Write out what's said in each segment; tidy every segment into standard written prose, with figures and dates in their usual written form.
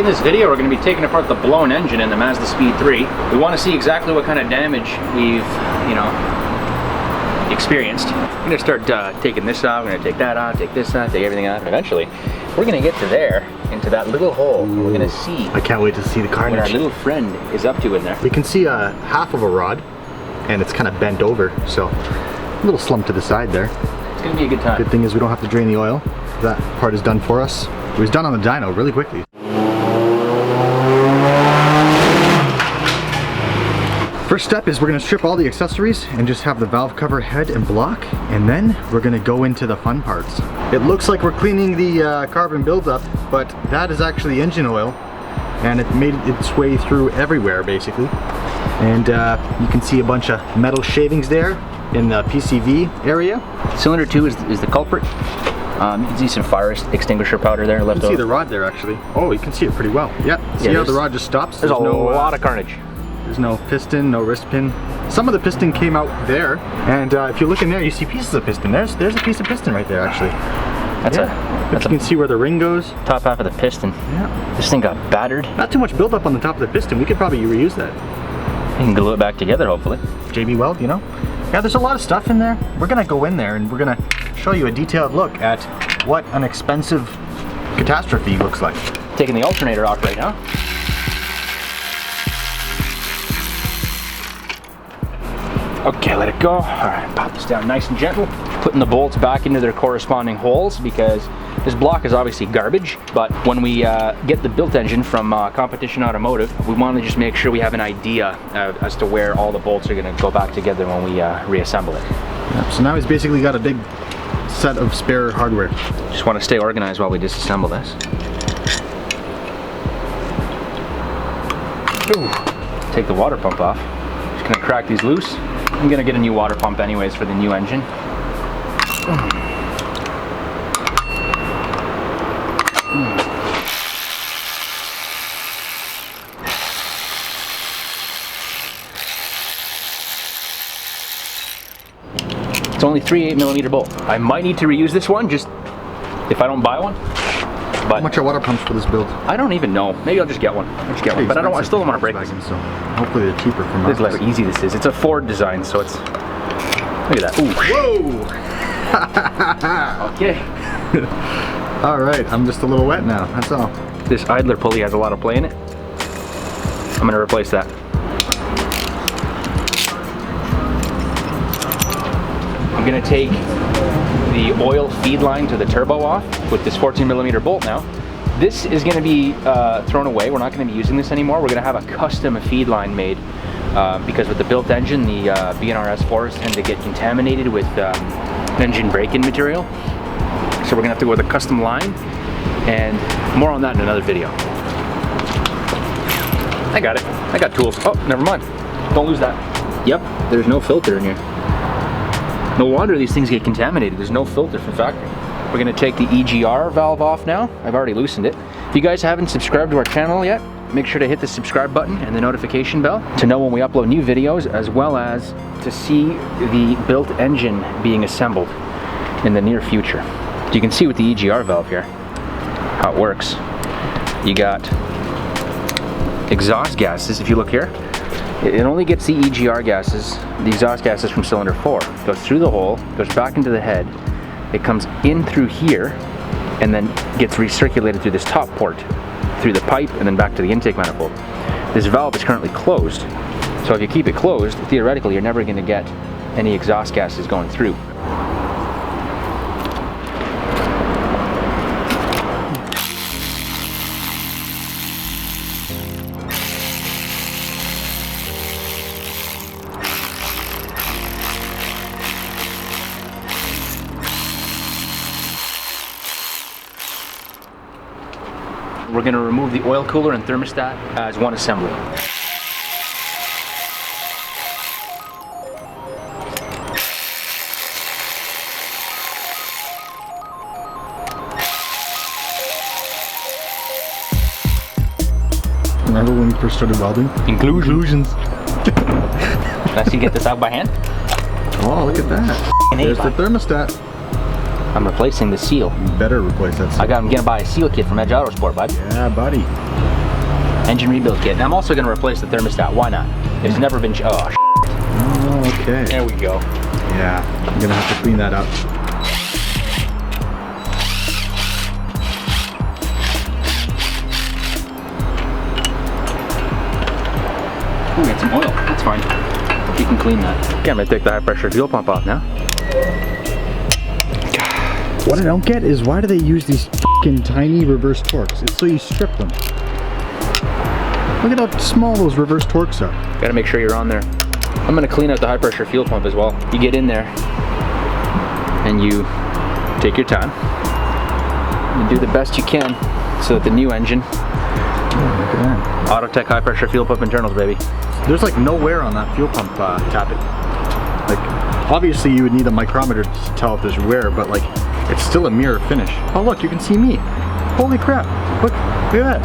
In this video, we're going to be taking apart the blown engine in the Mazdaspeed 3. We want to see exactly what kind of damage we've, experienced. We're going to start taking this off, we're going to take that out, take this out, take everything out, and eventually we're going to get to there, into that little hole. We're going to see. I can't wait to see the carnage. What our little friend is up to in there. We can see half of a rod, and it's kind of bent over, so a little slump to the side there. It's going to be a good time. Good thing is we don't have to drain the oil. That part is done for us. It was done on the dyno really quickly. First step is we're going to strip all the accessories and just have the valve cover head and block, and then we're going to go into the fun parts. It looks like we're cleaning the carbon buildup, but that is actually engine oil, and it made its way through everywhere basically. And you can see a bunch of metal shavings there in the PCV area. Cylinder 2 is the culprit. You can see some fire extinguisher powder there left over. You can see the rod there actually. Oh, you can see it pretty well. Yep. See how the rod just stops? There's a lot of carnage. There's no piston, no wrist pin. Some of the piston came out there, and if you look in there, you see pieces of piston. There's a piece of piston right there, actually. You can see where the ring goes. Top half of the piston. Yeah. This thing got battered. Not too much buildup on the top of the piston. We could probably reuse that. You can glue it back together, hopefully. JB Weld, you know? Yeah, there's a lot of stuff in there. We're gonna go in there and we're gonna show you a detailed look at what an expensive catastrophe looks like. Taking the alternator off right now. Okay, let it go. All right, pop this down nice and gentle. Putting the bolts back into their corresponding holes because this block is obviously garbage, but when we get the built engine from Competition Automotive, we want to just make sure we have an idea as to where all the bolts are going to go back together when we reassemble it. Yep, so now he's basically got a big set of spare hardware. Just want to stay organized while we disassemble this. Ooh. Take the water pump off. Just going to crack these loose. I'm going to get a new water pump anyways for the new engine. It's only 3/8mm bolt. I might need to reuse this one just if I don't buy one. But how much are water pumps for this build? I don't even know. Maybe I'll just get one. But I still don't want to break this. So hopefully they're cheaper from Look how easy this is. It's a Ford design, so it's. Look at that. Ooh. Whoa! Okay. All right, I'm just a little wet now. That's all. This idler pulley has a lot of play in it. I'm going to replace that. I'm going to take the oil feed line to the turbo off with this 14mm bolt now. This is going to be thrown away. We're not going to be using this anymore. We're going to have a custom feed line made because with the built engine, the B&R S4s tend to get contaminated with engine break-in material. So we're going to have to go with a custom line, and more on that in another video. I got it. I got tools. Oh, never mind. Don't lose that. Yep, there's no filter in here. No wonder these things get contaminated. There's no filter from factory. We're going to take the EGR valve off now. I've already loosened it. If you guys haven't subscribed to our channel yet, make sure to hit the subscribe button and the notification bell to know when we upload new videos, as well as to see the built engine being assembled in the near future. You can see with the EGR valve here how it works. You got exhaust gases. If you look here, it only gets the EGR gases, the exhaust gases from cylinder 4. It goes through the hole, goes back into the head, it comes in through here, and then gets recirculated through this top port, through the pipe, and then back to the intake manifold. This valve is currently closed, so if you keep it closed, theoretically you're never going to get any exhaust gases going through. We're going to remove the oil cooler and thermostat as one assembly. Remember when we first started welding? Inclusions. Can I see you get this out by hand? Oh, look at that. There's the thermostat. I'm replacing the seal. You better replace that seal. I'm gonna buy a seal kit from Autotech, bud. Yeah, buddy. Engine rebuild kit. And I'm also gonna replace the thermostat, why not? It's never been, oh, okay. there we go. Yeah, I'm gonna have to clean that up. Ooh, we got some oil, that's fine. You can clean that. Okay, I'm gonna take the high pressure fuel pump off now. What I don't get is why do they use these fucking tiny reverse torques? It's so you strip them. Look at how small those reverse torques are. Gotta make sure you're on there. I'm gonna clean out the high pressure fuel pump as well. You get in there and you take your time. You do the best you can so that the new engine, look at that. Autotech high pressure fuel pump internals, baby. There's like no wear on that fuel pump tapping. Like, obviously you would need a micrometer to tell if there's wear, but like, it's still a mirror finish. Oh look, you can see me. Holy crap, look at that.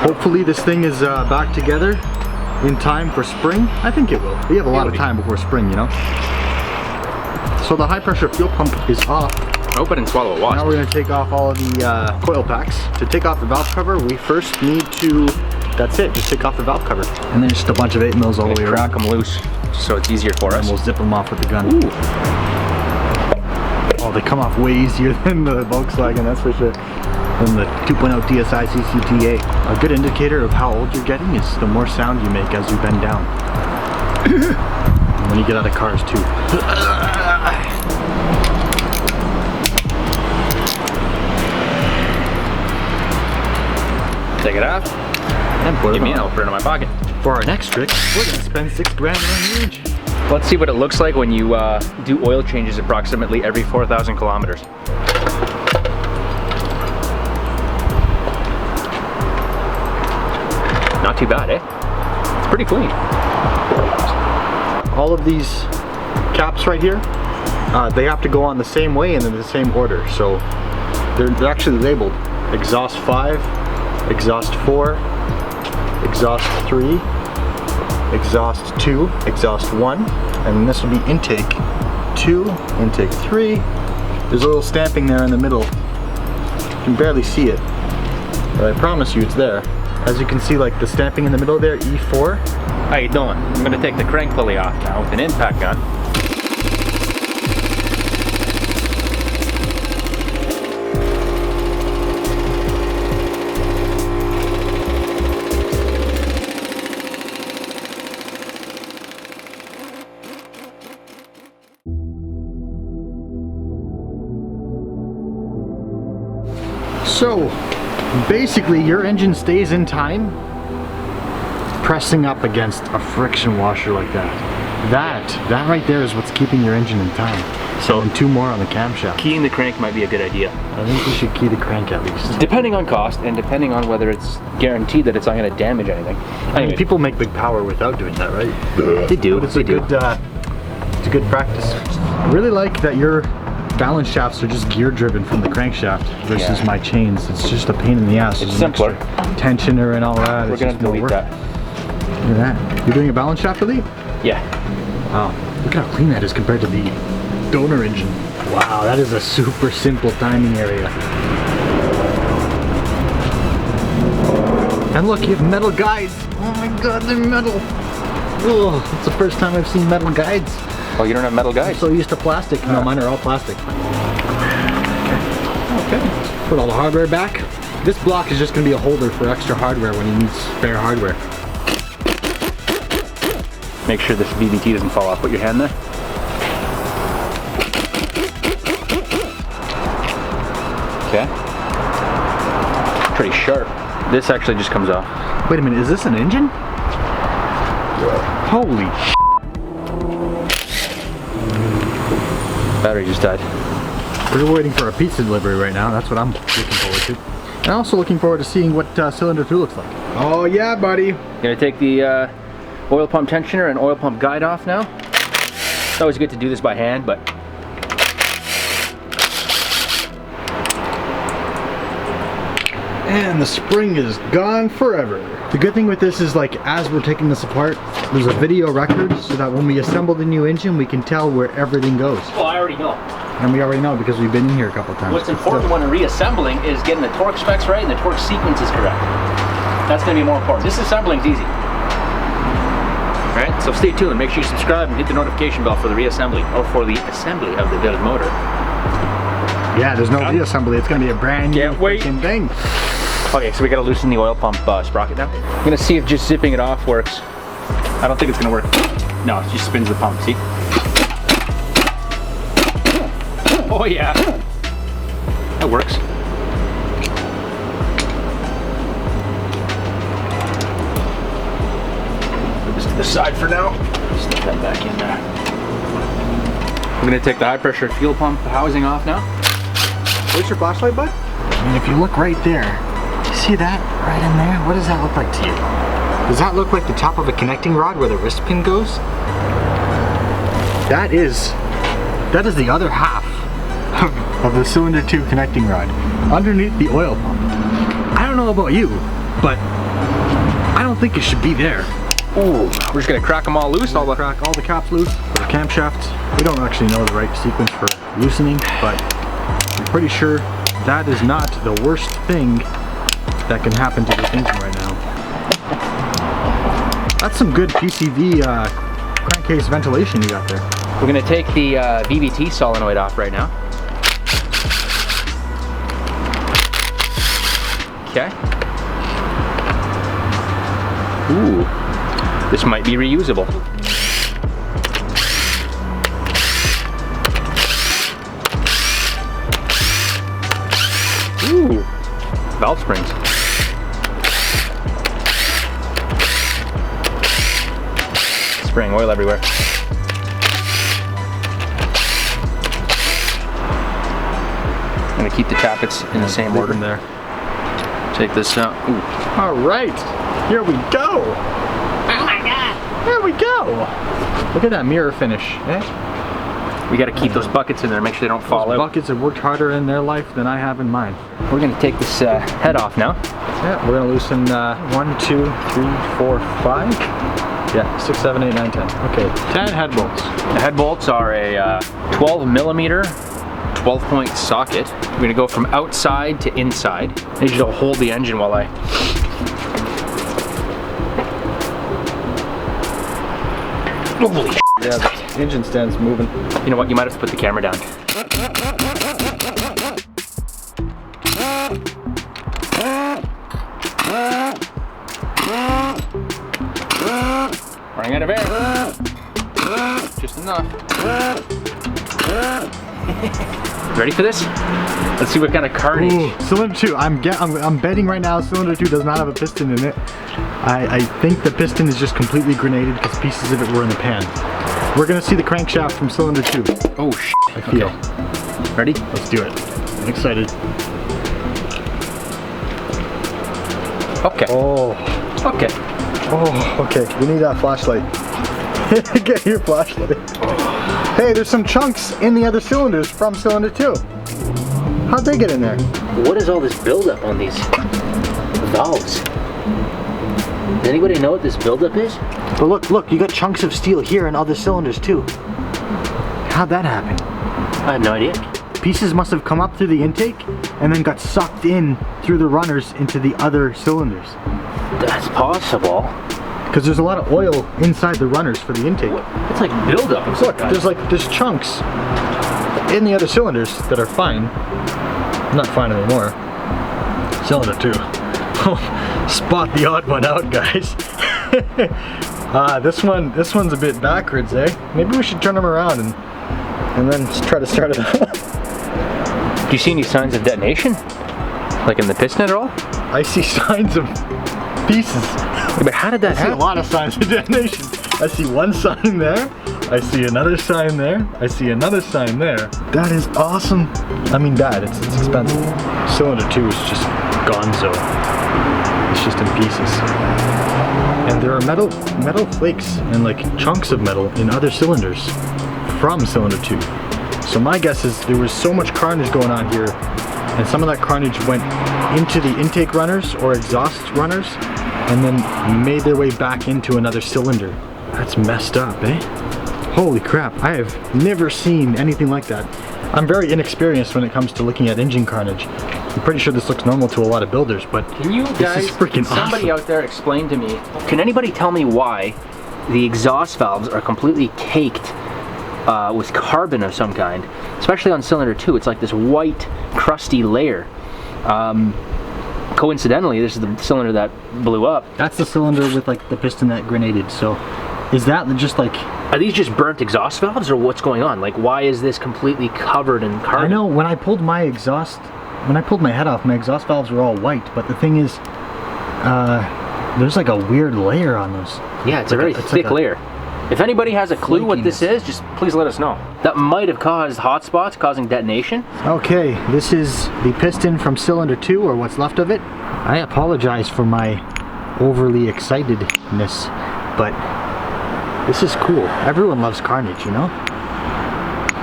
Hopefully this thing is back together in time for spring. I think it will. We have a lot of time before spring, you know? So the high pressure fuel pump is off. Open and swallow a wasp. Now we're gonna take off all of the coil packs. To take off the valve cover, we first need to, that's it, just take off the valve cover. And then just a bunch of 8 mils all the way around. Crack them loose so it's easier for us. And we'll zip them off with the gun. Ooh. Oh, they come off way easier than the Volkswagen, that's for sure. Than the 2.0 TSI CCTA. A good indicator of how old you're getting is the more sound you make as you bend down. And when you get out of cars too. Take it off. And put Give it me on. an, I'll put it on my pocket. For our next trick, we're gonna spend $6 grand on the engine. Let's see what it looks like when you do oil changes approximately every 4,000 kilometers. Not too bad, eh? It's pretty clean. All of these caps right here, they have to go on the same way and in the same order. So they're actually labeled exhaust 5, exhaust 4, exhaust 3, exhaust 2, exhaust 1, and this will be intake 2, intake 3. There's a little stamping there in the middle. You can barely see it, but I promise you it's there. As you can see, like the stamping in the middle there, E4. How you doing? I'm gonna take the crank pulley off now with an impact gun. So, basically your engine stays in time pressing up against a friction washer like that. That right there is what's keeping your engine in time. So, and 2 more on the camshaft. Keying the crank might be a good idea. I think we should key the crank at least. Depending on cost and depending on whether it's guaranteed that it's not going to damage anything. I mean, people make big power without doing that, right? They do. But it's a good practice. I really like that your balance shafts are just gear driven from the crankshaft versus my chains. It's just a pain in the ass. It's simpler. Tensioner and all that. We're going to delete that. Look at that. You're doing a balance shaft delete? Yeah. Wow. Look at how clean that is compared to the donor engine. Wow, that is a super simple timing area. And look, you have metal guides. Oh my god, they're metal. Oh, it's the first time I've seen metal guides. Oh, you don't have metal guides? I'm so used to plastic. No, mine are all plastic. Okay. Put all the hardware back. This block is just going to be a holder for extra hardware when you need spare hardware. Make sure this VVT doesn't fall off. Put your hand there. Okay. Pretty sharp. This actually just comes off. Wait a minute, is this an engine? Holy sh**. Battery just died. We're waiting for a pizza delivery right now. That's what I'm looking forward to. And also looking forward to seeing what cylinder 2 looks like. Oh yeah, buddy. Gonna take the oil pump tensioner and oil pump guide off now. It's always good to do this by hand, but and the spring is gone forever. The good thing with this is, like, as we're taking this apart, there's a video record so that when we assemble the new engine, we can tell where everything goes. well, I already know. And we already know because we've been in here a couple times. What's important when reassembling is getting the torque specs right and the torque sequence is correct. That's gonna be more important. Disassembling is easy. Alright, so stay tuned and make sure you subscribe and hit the notification bell for the reassembly, or for the assembly of the build motor. Yeah, there's no reassembly. It's gonna be a brand new freaking thing. Okay, so we gotta loosen the oil pump sprocket now. I'm gonna see if just zipping it off works. I don't think it's gonna work. No, it just spins the pump, see? Oh yeah, that works. Put this to the side for now. Stick that back in there. I'm gonna take the high pressure fuel pump housing off now. Where's your flashlight, bud? I mean, if you look right there, you see that right in there? What does that look like to you? Does that look like the top of a connecting rod where the wrist pin goes? That is the other half of the cylinder 2 connecting rod underneath the oil pump. I don't know about you, but I don't think it should be there. Ooh, we're just gonna crack them all loose. Crack all the caps loose, the camshafts. We don't actually know the right sequence for loosening, but I'm pretty sure that is not the worst thing that can happen to this engine right now. That's some good PCV crankcase ventilation you got there. We're gonna take the VVT solenoid off right now. Okay. Ooh, this might be reusable. Ooh, valve springs. Spraying oil everywhere. I'm gonna keep the tappets in the same order. There. Take this out. Ooh. All right, here we go. Oh my God. There we go. Look at that mirror finish, eh? We gotta keep those buckets in there, make sure they don't fall Those out. buckets have worked harder in their life than I have in mine. We're gonna take this head off now. Yeah, we're gonna loosen 1, 2, 3, 4, 5. Yeah, 6, 7, 8, 9, 10. Okay, 10 head bolts. The head bolts are a 12 millimeter 12-point socket. We're gonna go from outside to inside. I need you to hold the engine while I... Holy shit. Yeah, the engine stand's moving. You know what, you might have to put the camera down. Running out of air. Just enough. Ready for this? Let's see what kind of carnage. Ooh, cylinder 2. I'm betting right now cylinder 2 does not have a piston in it. I think the piston is just completely grenaded because pieces of it were in the pan. We're gonna see the crankshaft from cylinder 2. Oh shit. I feel. Okay. Ready? Let's do it. I'm excited. Okay. Oh. Okay. Oh, okay. We need that flashlight. Get your flashlight. Hey, there's some chunks in the other cylinders from cylinder 2. How'd they get in there? What is all this buildup on these valves? Does anybody know what this buildup is? But look, you got chunks of steel here in other cylinders too. How'd that happen? I have no idea. Pieces must have come up through the intake and then got sucked in through the runners into the other cylinders. That's possible. Because there's a lot of oil inside the runners for the intake. It's like buildup. Look, there's chunks in the other cylinders that are fine. Not fine anymore. Cylinder 2. Spot the odd one out, guys. This one's a bit backwards, eh? Maybe we should turn them around and then try to start it up. Do you see any signs of detonation? Like in the piston at all? I see signs of pieces. Yeah, but how did that I see happen? a lot of signs of detonation. I see one sign there. I see another sign there. I see another sign there. That is awesome. I mean, it's expensive. Cylinder 2 is just gonzo. It's just in pieces. And there are metal flakes and like chunks of metal in other cylinders from cylinder 2. So my guess is there was so much carnage going on here, and some of that carnage went into the intake runners or exhaust runners and then made their way back into another cylinder. That's messed up, eh? Holy crap, I have never seen anything like that. I'm very inexperienced when it comes to looking at engine carnage. I'm pretty sure this looks normal to a lot of builders, but can you guys, freaking somebody awesome. out there explain to me, can anybody tell me why the exhaust valves are completely caked with carbon of some kind, especially on cylinder 2? It's like this white, crusty layer. Coincidentally, this is the cylinder that blew up. That's the cylinder with like the piston that grenaded, so is that just like... Are these just burnt exhaust valves, or what's going on? Like, why is this completely covered in carbon? I know, when I pulled my exhaust, when I pulled my head off, my exhaust valves were all white, but the thing is, there's like a weird layer on those. Yeah, it's a very thick layer. If anybody has a clue what this is, just please let us know. That might have caused hot spots, causing detonation. Okay, this is the piston from cylinder 2, or what's left of it. I apologize for my overly excitedness, but this is cool. Everyone loves carnage, you know?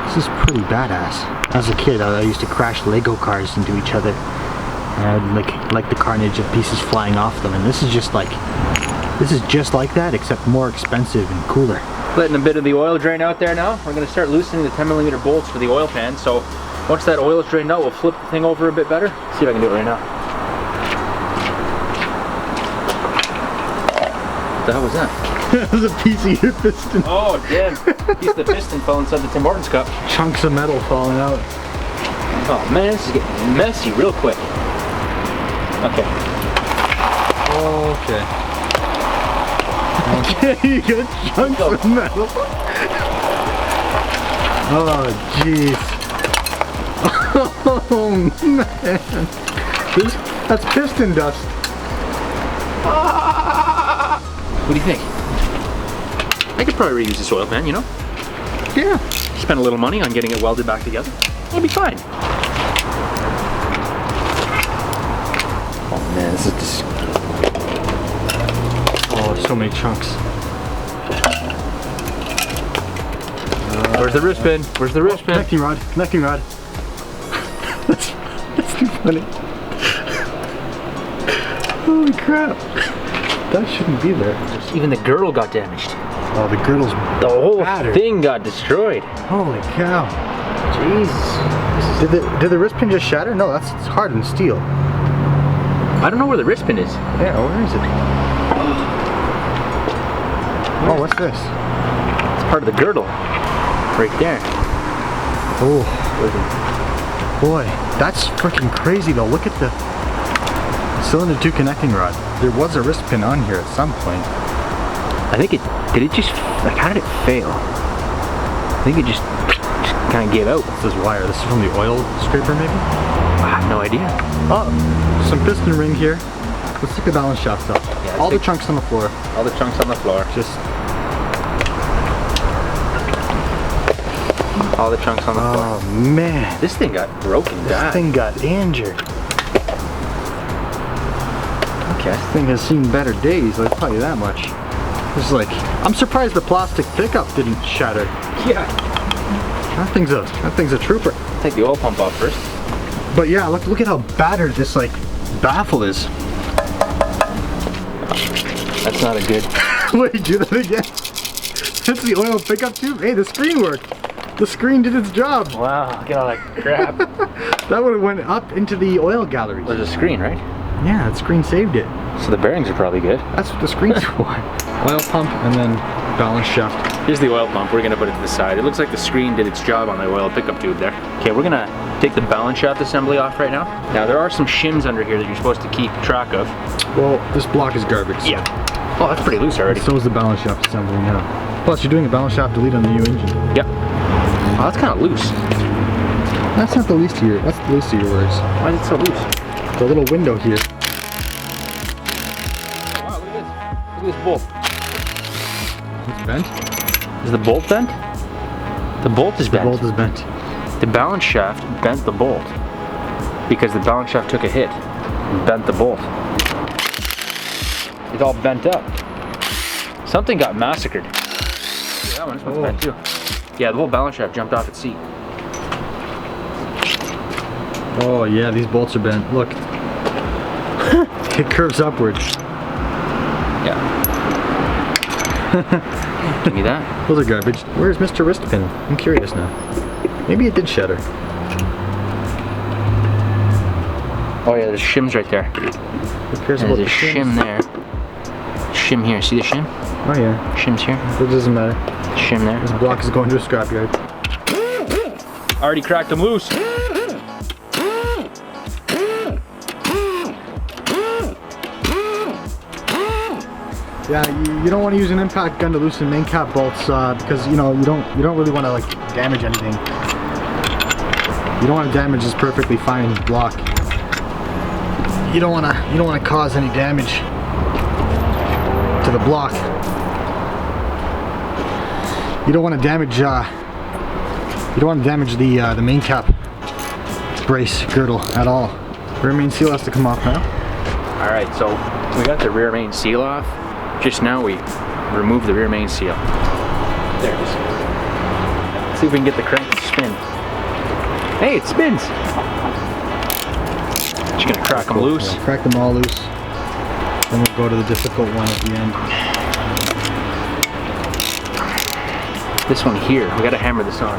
This is pretty badass. As a kid, I used to crash Lego cars into each other. And I'd like the carnage of pieces flying off them, and this is just like that, except more expensive and cooler. Letting a bit of the oil drain out there now. We're going to start loosening the 10mm bolts for the oil pan. So once that oil is drained out, we'll flip the thing over a bit better. See if I can do it right now. What the hell was that? That was a piece of your piston. Oh, damn. Piece of the piston fell inside the Tim Hortons cup. Chunks of metal falling out. Oh man, this is getting messy real quick. Okay. Okay. Okay, you got chunks of metal. Oh, jeez. Oh, man. That's piston dust. What do you think? I could probably reuse this oil pan, you know? Yeah. Spend a little money on getting it welded back together. It'll be fine. Oh man, this is just... Oh, so many chunks. Where's the wrist pin? Where's the wrist pin? Connecting rod. Connecting rod. That's too funny. Holy crap. That shouldn't be there. Even the girdle got damaged. Oh, the girdle's The whole battered. thing got destroyed. Holy cow. Jesus. Did the wrist pin just shatter? No, it's hardened steel. I don't know where the wrist pin is. Yeah, where is it? Oh, what's this? It's part of the girdle. Right there. Oh, boy, that's freaking crazy though. Look at the cylinder 2 connecting rod. There was a wrist pin on here at some point. I think it, did it just, like how did it fail? I think it just kind of gave out. This is wire. This is from the oil scraper maybe? I have no idea. Oh, some piston ring here. Let's take the balance shaft up. Yeah, all the chunks on the floor. All the chunks on the floor. Just all the chunks on the floor. oh man. This thing got broken down. This thing got injured. Okay. This thing has seen better days, I'll tell you that much. It's like, I'm surprised the plastic pickup didn't shatter. Yeah. That thing's a trooper. Take the oil pump off first. But yeah, look at how battered this like baffle is. That's not a good. Wait, do that again. That's the oil pickup tube. Hey, the screen worked. The screen did its job. Wow, look at all that crap. That would have went up into the oil galleries. There's a screen, right? Yeah, that screen saved it. So the bearings are probably good. That's what the screen's for. Oil pump and then balance shaft. Here's the oil pump. We're gonna put it to the side. It looks like the screen did its job on the oil pickup tube there. Okay, we're gonna take the balance shaft assembly off right now. Now there are some shims under here that you're supposed to keep track of. Well, this block is garbage. So. Yeah. Oh, that's pretty loose already. So is the balance shaft assembly now. Plus, you're doing a balance shaft delete on the new engine. Yep. Oh, that's kind of loose. That's not the least of your. That's the least of your worries. Why is it so loose? The little window here. Wow, look at this. Look at this bolt. It's bent. Is the bolt bent? The bolt is bent. The bolt is bent. The balance shaft bent the bolt because the balance shaft took a hit and bent the bolt. It's all bent up. Something got massacred. Yeah, that one's bent too. Yeah, the whole balance shaft jumped off its seat. Oh yeah, these bolts are bent. Look. It curves upwards. Yeah. Give me that. Those are garbage. Where's Mr. Wristpin? I'm curious now. Maybe it did shatter. Oh yeah, there's shims right there. Who cares There's about a the shim there. Shim here. See the shim? Oh yeah. Shim's here. It doesn't matter. Shim there. This block is going to a scrapyard. Already cracked them loose. Yeah, you don't want to use an impact gun to loosen main cap bolts because you know you don't really want to like damage anything. You don't want to damage this perfectly fine block. You don't want to cause any damage to the block. You don't want to damage the main cap brace girdle at all. Rear main seal has to come off now. All right, so we got the rear main seal off. Just now we removed the rear main seal. There it is. Let's see if we can get the crank to spin. Hey, it spins. Just gonna crack them loose. Yeah, crack them all loose. Then we'll go to the difficult one at the end. This one here, we gotta hammer this on.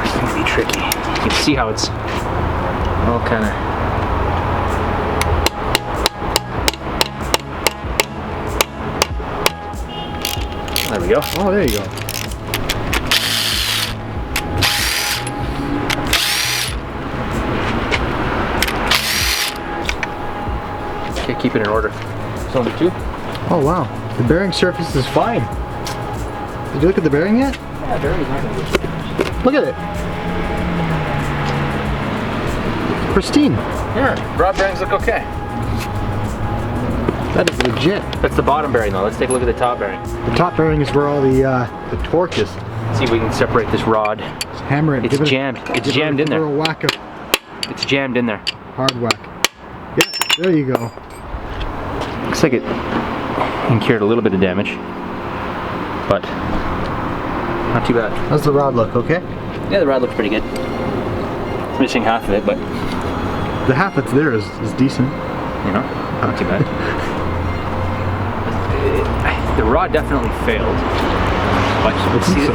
It's gonna be tricky. You can see how it's all kind of. There we go. Oh, there you go. Okay, keep it in order. Cylinder 2. Oh wow, the bearing surface is fine. Did you look at the bearing yet? Yeah, bearing's not gonna be. Look at it. Pristine. Yeah, rod bearings look okay. That is legit. That's the bottom bearing though. Let's take a look at the top bearing. The top bearing is where all the torque is. See if we can separate this rod. Just hammer it. It's jammed. It's jammed in Give it there. a whack of It's jammed in there. hard whack. Yeah, there you go. Looks like it incurred a little bit of damage, but not too bad. How's the rod look? Okay. Yeah, the rod looks pretty good. It's missing half of it, but The half that's there is decent. you know, not too bad. The rod definitely failed. But see,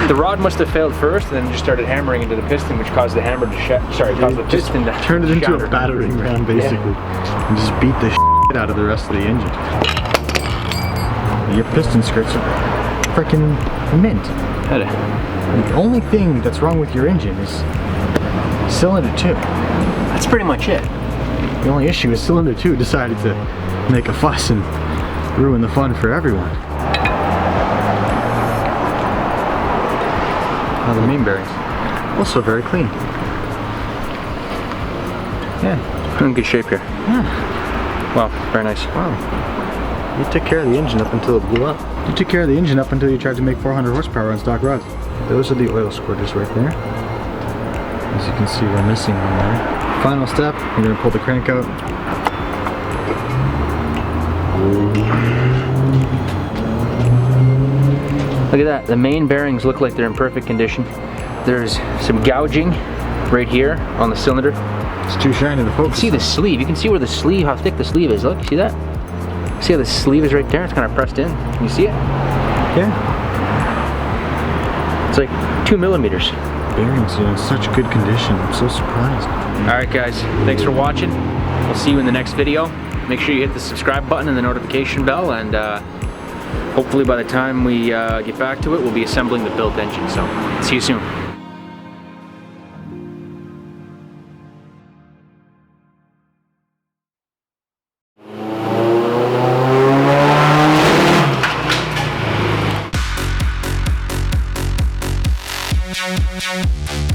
the rod must have failed first, and then just started hammering into the piston, which caused the hammer to caused the piston to turned it into shatter. a battering ram basically, and just beat the shit out of the rest of the engine. Your piston skirts are freaking mint. The only thing that's wrong with your engine is cylinder 2. That's pretty much it. The only issue is cylinder 2 decided to make a fuss and ruin the fun for everyone. Now the main bearings, also very clean. Yeah, In good shape here. yeah. Wow, very nice. Wow. You took care of the engine up until it blew up. You took care of the engine up until you tried to make 400 horsepower on stock rods. Those are the oil squirters right there. As you can see, we're missing one there. Final step, we're going to pull the crank out. Look at that. The main bearings look like they're in perfect condition. There's some gouging right here on the cylinder. It's too shiny to focus. See the sleeve. You can see where the sleeve, how thick the sleeve is. Look, see that? See how the sleeve is right there? It's kind of pressed in. Can you see it? Yeah. It's like 2 millimeters. Bearings are in such good condition. I'm so surprised. Alright guys, thanks for watching. We'll see you in the next video. Make sure you hit the subscribe button and the notification bell, and hopefully by the time we get back to it, we'll be assembling the built engine. So, see you soon. We'll be right back.